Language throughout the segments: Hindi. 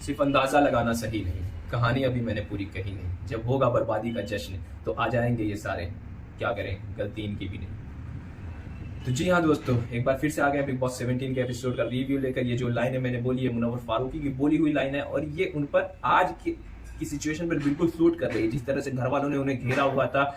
सिर्फ अंदाजा लगाना सही नहीं, कहानी अभी मैंने पूरी कही नहीं। जब होगा बर्बादी का जश्न तो आ जाएंगे ये सारे, क्या करें, गलती इनकी भी नहीं। तो जी हाँ दोस्तों, एक बार फिर से आ गया बिग बॉस 17 के एपिसोड का रिव्यू लेकर। ये जो लाइन है मैंने बोली है, मुनव्वर फारूकी की बोली हुई लाइन है, और ये उन पर आज की सिचुएशन पर बिल्कुल सूट कर रही है। जिस तरह से घर वालों ने उन्हें घेरा हुआ था,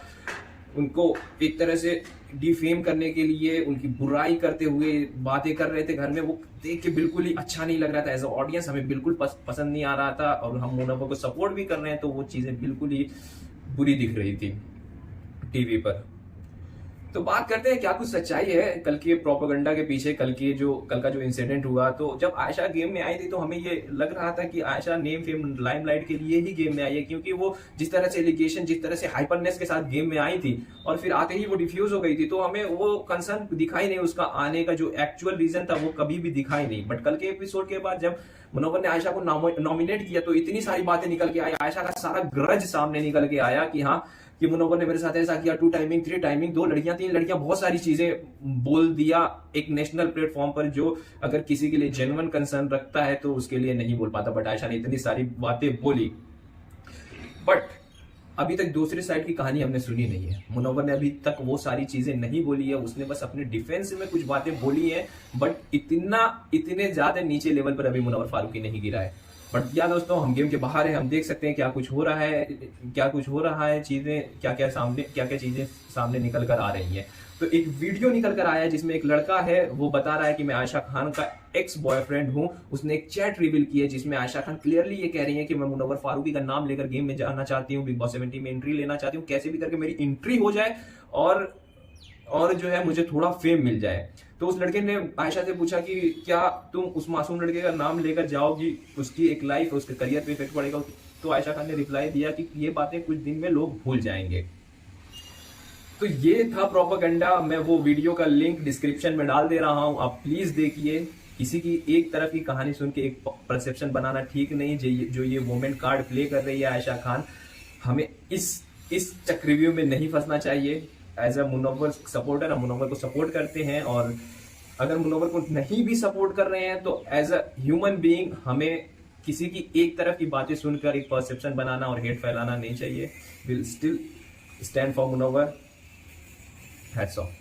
उनको एक तरह से डिफेम करने के लिए, उनकी बुराई करते हुए बातें कर रहे थे घर में, वो देख के बिल्कुल ही अच्छा नहीं लग रहा था। एज अ ऑडियंस हमें बिल्कुल पसंद नहीं आ रहा था, और हम मुनव्वर को सपोर्ट भी कर रहे हैं तो वो चीजें बिल्कुल ही बुरी दिख रही थी टीवी पर। तो बात करते हैं क्या कुछ सच्चाई है कल के प्रोपेगेंडा के पीछे। कल का जो इंसिडेंट हुआ, तो जब आयशा गेम में आई थी तो हमें ये लग रहा था कि आयशा नेम फेम लाइमलाइट के लिए ही गेम में आई है, क्योंकि वो जिस तरह से एलिगेशन, जिस तरह से हाइपरनेस के साथ गेम में आई थी और फिर आते ही वो डिफ्यूज हो गई थी, तो हमें वो कंसर्न दिखाई नहीं, उसका आने का जो एक्चुअल रीजन था वो कभी भी दिखाई नहीं। बट कल के एपिसोड के बाद जब मुनव्वर ने आयशा को नॉमिनेट किया तो इतनी सारी बातें निकल के आई, आयशा का सारा ग्रज सामने निकल के आया कि हाँ, कि मुनव्वर ने मेरे साथ ऐसा किया, 2 टाइमिंग 3 टाइमिंग, 2 लड़कियां 3 लड़कियां, बहुत सारी चीजें बोल दिया एक नेशनल प्लेटफॉर्म पर, जो अगर किसी के लिए जेन्युइन कंसर्न रखता है तो उसके लिए नहीं बोल पाता। बट आयशा ने इतनी सारी बातें बोली, बट अभी तक दूसरी साइड की कहानी हमने सुनी नहीं है। मुनव्वर ने अभी तक वो सारी चीजें नहीं बोली है, उसने बस अपने डिफेंस में कुछ बातें बोली हैं, बट इतने ज्यादा नीचे लेवल पर अभी मुनव्वर फारूकी नहीं गिरा है। बट क्या दोस्तों, हम गेम के बाहर हैं, हम देख सकते हैं क्या कुछ हो रहा है, चीजें क्या क्या चीजें सामने निकल कर आ रही हैं। तो एक वीडियो निकल कर आया है जिसमें एक लड़का है, वो बता रहा है कि मैं आयशा खान का एक्स बॉयफ्रेंड हूं। उसने एक चैट रिवील की है जिसमें आयशा खान क्लियरली ये कह रही है कि मैं मुनव्वर फारूकी का नाम लेकर गेम में जाना चाहती हूँ, बिग बॉस 17 में एंट्री लेना चाहती हूँ, कैसे भी करके मेरी एंट्री हो जाए और जो है मुझे थोड़ा फेम मिल जाए। तो उस लड़के ने आयशा से पूछा कि क्या तुम उस मासूम लड़के का नाम लेकर जाओगी, उसकी एक लाइफ, उसके करियर पे इफेक्ट पड़ेगा। तो आयशा खान ने रिप्लाई दिया कि ये बातें कुछ दिन में लोग भूल जाएंगे। तो ये था प्रोपेगेंडा। मैं वो वीडियो का लिंक डिस्क्रिप्शन में डाल दे रहा हूं, आप प्लीज देखिए। किसी की एक तरफ की कहानी सुन के एक परसेप्शन बनाना ठीक नहीं। जो ये वुमेन कार्ड प्ले कर रही है आयशा खान, हमें इस चक्रव्यूह में नहीं फंसना चाहिए। एज अ मुनव्वर सपोर्टर, हम मुनव्वर को सपोर्ट करते हैं, और अगर मुनव्वर को नहीं भी सपोर्ट कर रहे हैं तो एज अ ह्यूमन बीइंग हमें किसी की एक तरफ की बातें सुनकर एक परसेप्शन बनाना और हेट फैलाना नहीं चाहिए। Will still stand for Munawar. Hats of.